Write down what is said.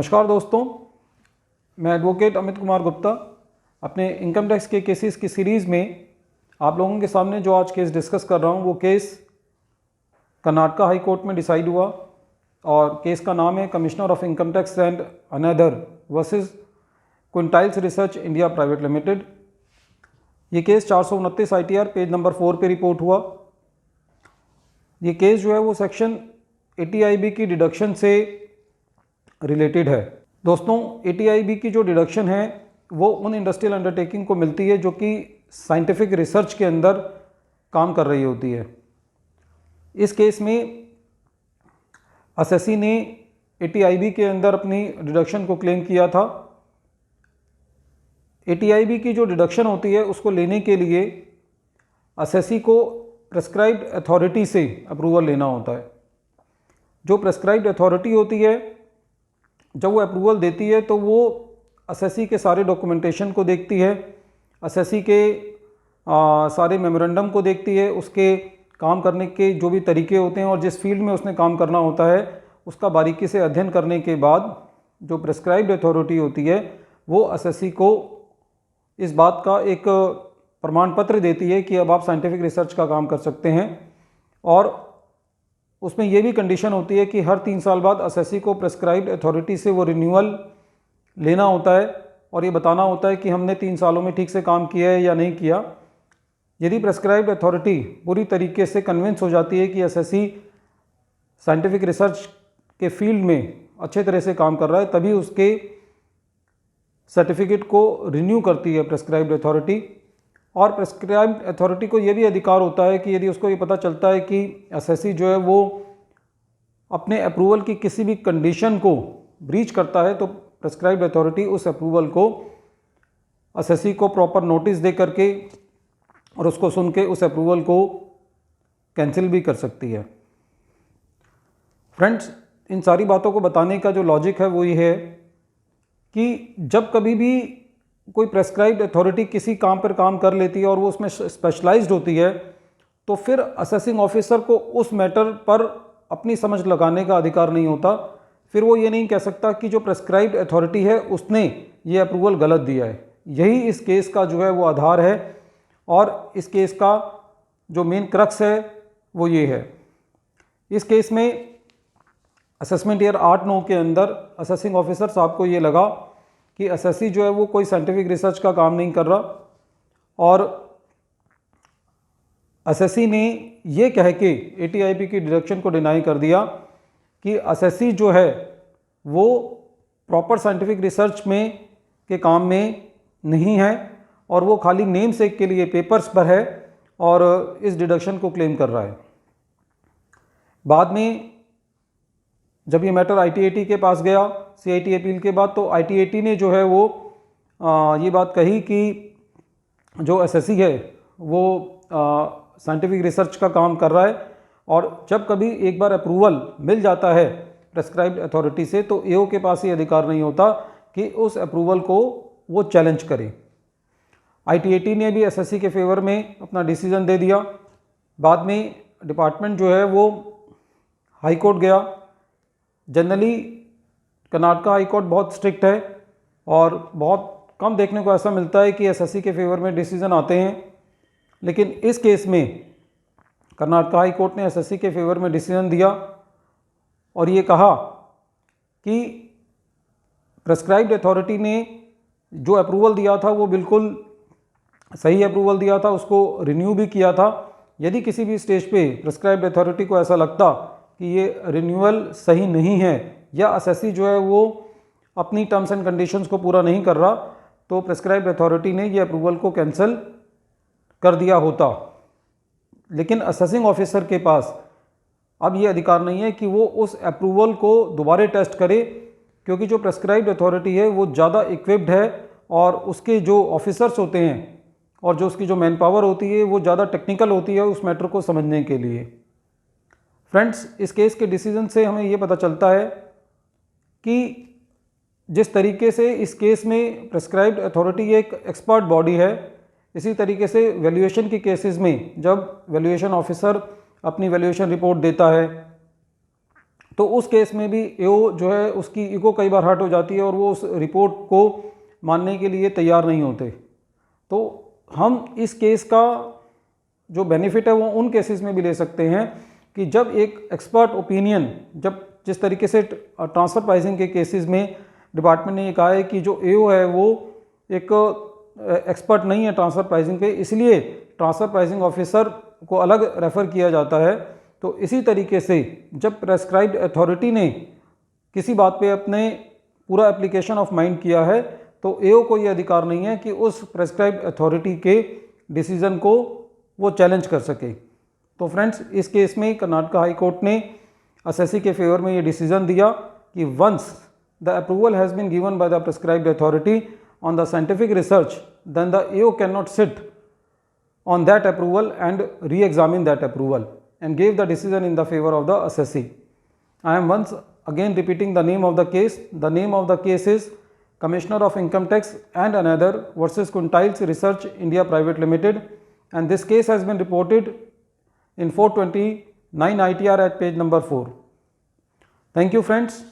नमस्कार दोस्तों, मैं एडवोकेट अमित कुमार गुप्ता अपने इनकम टैक्स के केसेस की सीरीज़ में आप लोगों के सामने जो आज केस डिस्कस कर रहा हूँ वो केस कर्नाटका हाई कोर्ट में डिसाइड हुआ और केस का नाम है commissioner of income tax and another versus Quintiles research India private limited. ये केस 429 ITR पेज नंबर 4 पे रिपोर्ट हुआ। ये केस जो है वो सेक्शन 80IB की डिडक्शन से रिलेटेड है। दोस्तों, 80IB की जो डिडक्शन है वो उन इंडस्ट्रियल अंडरटेकिंग को मिलती है जो कि साइंटिफिक रिसर्च के अंदर काम कर रही होती है। इस केस में असेसी ने 80IB के अंदर अपनी डिडक्शन को क्लेम किया था। 80IB की जो डिडक्शन होती है उसको लेने के लिए असेसी को प्रेस्क्राइब्ड अथॉरिटी से अप्रूवल लेना होता है। जो प्रेस्क्राइब्ड अथॉरिटी होती है जब वो अप्रूवल देती है तो वो असेसी के सारे डॉक्यूमेंटेशन को देखती है, असेसी के सारे मेमोरेंडम को देखती है, उसके काम करने के जो भी तरीके होते हैं और जिस फील्ड में उसने काम करना होता है उसका बारीकी से अध्ययन करने के बाद जो प्रेस्क्राइब्ड अथॉरिटी होती है वो असेसी को इस बात का एक प्रमाण पत्र देती है कि अब आप साइंटिफिक रिसर्च का काम कर सकते हैं। और उसमें यह भी कंडीशन होती है कि हर 3 साल बाद असेसी को प्रेस्क्राइब्ड अथॉरिटी से वो रिन्यूअल लेना होता है और ये बताना होता है कि हमने 3 सालों में ठीक से काम किया है या नहीं किया। यदि प्रेस्क्राइब्ड अथॉरिटी पूरी तरीके से कन्विंस हो जाती है कि असेसी साइंटिफिक रिसर्च के फील्ड में अच्छे तरह से काम कर रहा है तभी उसके सर्टिफिकेट को रिन्यू करती है प्रेस्क्राइब्ड अथॉरिटी। और प्रेस्क्राइब्ड अथॉरिटी को यह भी अधिकार होता है कि यदि उसको ये पता चलता है कि असेसी जो है वो अपने अप्रूवल की किसी भी कंडीशन को ब्रीच करता है तो प्रेस्क्राइब्ड अथॉरिटी उस अप्रूवल को असेसी को प्रॉपर नोटिस दे करके और उसको सुन के उस अप्रूवल को कैंसिल भी कर सकती है। फ्रेंड्स, इन सारी बातों को बताने का जो लॉजिक है वो ये है कि जब कभी भी कोई प्रेस्क्राइब्ड अथॉरिटी किसी काम पर काम कर लेती है और वो उसमें स्पेशलाइज्ड होती है तो फिर असेसिंग ऑफिसर को उस मैटर पर अपनी समझ लगाने का अधिकार नहीं होता। फिर वो ये नहीं कह सकता कि जो प्रेस्क्राइब्ड अथॉरिटी है उसने ये अप्रूवल गलत दिया है। यही इस केस का जो है वो आधार है और इस केस का जो मेन क्रक्स है वो ये है। इस केस में असेसमेंट ईयर 8-9 के अंदर असेसिंग ऑफिसर साहब को ये लगा कि असेसी जो है वो कोई साइंटिफिक रिसर्च का काम नहीं कर रहा और असेसी ने ये कह के 80IB की डिडक्शन को डिनाई कर दिया कि असेसी जो है वो प्रॉपर साइंटिफिक रिसर्च में के काम में नहीं है और वो खाली नेम सेक के लिए पेपर्स पर है और इस डिडक्शन को क्लेम कर रहा है। बाद में जब ये मैटर ITAT के पास गया CIT अपील के बाद तो ITAT ने जो है वो ये बात कही कि जो असेसी है वो साइंटिफिक रिसर्च का काम कर रहा है और जब कभी एक बार अप्रूवल मिल जाता है प्रेस्क्राइब्ड अथॉरिटी से तो AO के पास ये अधिकार नहीं होता कि उस अप्रूवल को वो चैलेंज करे। ITAT ने भी असेसी के फेवर में अपना डिसीजन दे दिया। बाद में डिपार्टमेंट जो है वो हाई कोर्ट गया। जनरली कर्नाटका हाई कोर्ट बहुत स्ट्रिक्ट है और बहुत कम देखने को ऐसा मिलता है कि असेसी के फेवर में डिसीजन आते हैं, लेकिन इस केस में कर्नाटका हाई कोर्ट ने असेसी के फेवर में डिसीजन दिया और ये कहा कि प्रेस्क्राइब्ड अथॉरिटी ने जो अप्रूवल दिया था वो बिल्कुल सही अप्रूवल दिया था, उसको रिन्यू भी किया था। यदि किसी भी स्टेज पे प्रेस्क्राइब्ड अथॉरिटी को ऐसा लगता कि ये रिन्यूअल सही नहीं है या असेसी जो है वो अपनी टर्म्स एंड कंडीशंस को पूरा नहीं कर रहा तो प्रेस्क्राइब्ड अथॉरिटी ने ये अप्रूवल को कैंसिल कर दिया होता। लेकिन असेसिंग ऑफिसर के पास अब ये अधिकार नहीं है कि वो उस अप्रूवल को दोबारा टेस्ट करे क्योंकि जो प्रेस्क्राइब्ड अथॉरिटी है वो ज़्यादा इक्विप्ड है और उसके जो ऑफिसर्स होते हैं और जो उसकी जो मैन पावर होती है वो ज़्यादा टेक्निकल होती है उस मैटर को समझने के लिए। फ्रेंड्स, इस केस के डिसीजन से हमें ये पता चलता है कि जिस तरीके से इस केस में प्रेस्क्राइब्ड अथॉरिटी एक एक्सपर्ट बॉडी है, इसी तरीके से वैल्यूएशन के केसेस में जब वैल्यूएशन ऑफिसर अपनी वैल्यूएशन रिपोर्ट देता है तो उस केस में भी एओ जो है उसकी ईगो कई बार हर्ट हो जाती है और वो उस रिपोर्ट को मानने के लिए तैयार नहीं होते। तो हम इस केस का जो बेनिफिट है वो उन केसेस में भी ले सकते हैं कि जब एक एक्सपर्ट ओपिनियन, जब जिस तरीके से ट्रांसफ़र प्राइसिंग के केसेस में डिपार्टमेंट ने ये कहा है कि जो एओ है वो एक एक्सपर्ट नहीं है ट्रांसफ़र प्राइसिंग पे, इसलिए ट्रांसफ़र प्राइसिंग ऑफिसर को अलग रेफ़र किया जाता है। तो इसी तरीके से जब प्रेस्क्राइब्ड अथॉरिटी ने किसी बात पे अपने पूरा एप्लीकेशन ऑफ माइंड किया है तो एओ को ये अधिकार नहीं है कि उस प्रेस्क्राइब्ड अथॉरिटी के डिसीज़न को वो चैलेंज कर सके। तो फ्रेंड्स, इस केस में कर्नाटक हाई कोर्ट ने असेसी के फेवर में ये डिसीजन दिया कि once the approval has been given by the prescribed authority on the scientific research, then the AO cannot sit on that approval and re-examine that approval, and gave the decision in the favor of the assessee. I am once again repeating the name of the case. The name of the case is Commissioner of Income Tax and Another versus Quintiles Research India Private Limited, and this case has been reported in 429 ITR at page number 4. Thank you friends.